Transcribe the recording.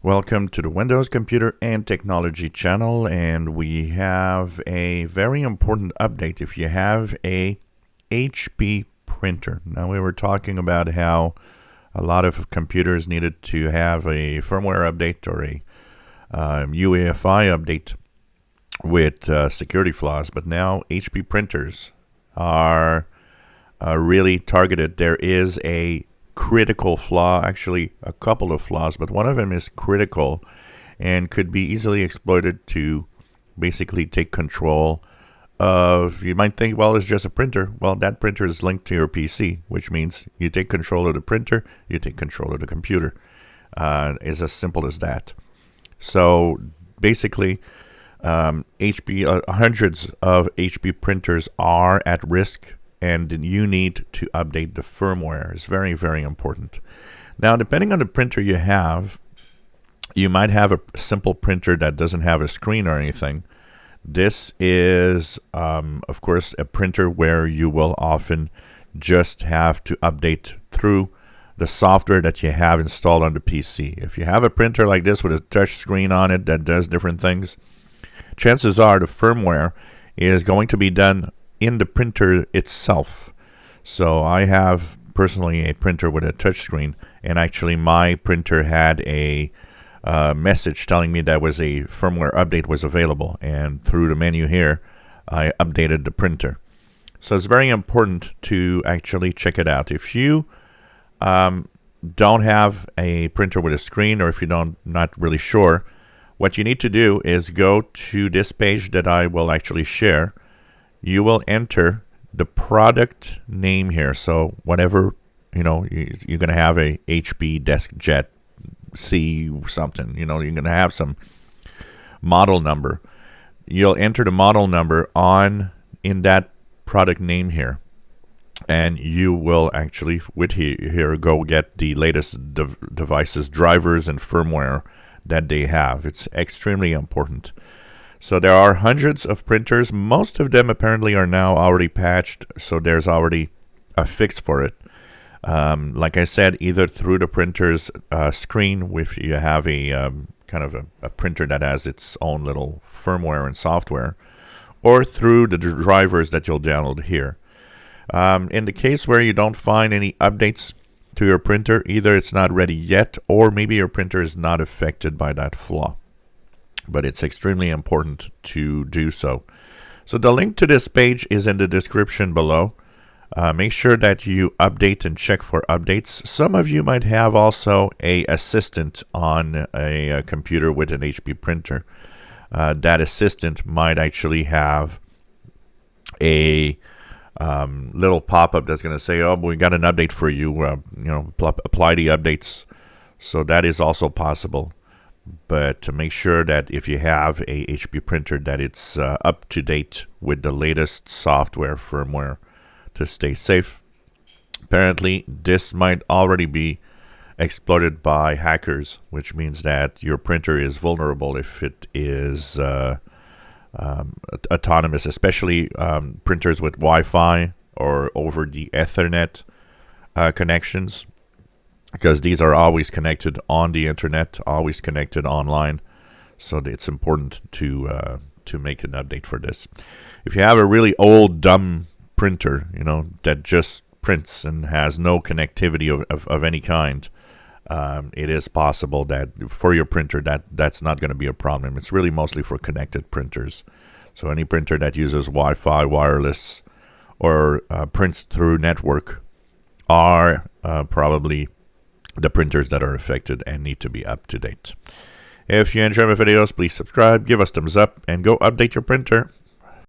Welcome to the Windows Computer and Technology channel, and we have a very important update. If you have a HP printer, now we were talking about how a lot of computers needed to have a firmware update or a UEFI update with security flaws, but now HP printers are really targeted. There is a critical flaw, actually a couple of flaws, but one of them is critical and could be easily exploited to basically take control of, you might think, well, it's just a printer. Well, that printer is linked to your PC, which means you take control of the printer, you take control of the computer. It's as simple as that. So basically, hundreds of HP printers are at risk, and you need to update the firmware. It's very, very important. Now, depending on the printer you have, you might have a simple printer that doesn't have a screen or anything. This is, of course, a printer where you will often just have to update through the software that you have installed on the PC. If you have a printer like this with a touch screen on it that does different things, chances are the firmware is going to be done in the printer itself. So I have personally a printer with a touch screen, and actually my printer had a message telling me that was a firmware update was available, and through the menu here I updated the printer. So it's very important to actually check it out. If you don't have a printer with a screen, or if you not really sure, what you need to do is go to this page that I will actually share. You will enter the product name here. So whatever, you're going to have a HP DeskJet C something, you're going to have some model number. You'll enter the model number in that product name here. And you will actually, with here, go get the latest devices, drivers, and firmware that they have. It's extremely important. So there are hundreds of printers. Most of them apparently are now already patched, so there's already a fix for it. Like I said, either through the printer's screen, if you have a kind of a printer that has its own little firmware and software, or through the drivers that you'll download here. In the case where you don't find any updates to your printer, either it's not ready yet, or maybe your printer is not affected by that flaw. But it's extremely important to do so. So the link to this page is in the description below. Make sure that you update and check for updates. Some of you might have also a assistant on a computer with an HP printer. That assistant might actually have a little pop-up that's going to say, "Oh, we got an update for you. Apply the updates." So that is also possible. But to make sure that if you have a HP printer, that it's up to date with the latest software firmware to stay safe. Apparently, this might already be exploited by hackers, which means that your printer is vulnerable if it is autonomous, especially printers with Wi-Fi or over the Ethernet connections. Because these are always connected on the internet, always connected online. So it's important to make an update for this. If you have a really old, dumb printer, that just prints and has no connectivity of any kind, it is possible that for your printer that's not going to be a problem. It's really mostly for connected printers. So any printer that uses Wi-Fi, wireless, or prints through network are probably the printers that are affected and need to be up to date. If you enjoy my videos, please subscribe, give us thumbs up, and go update your printer.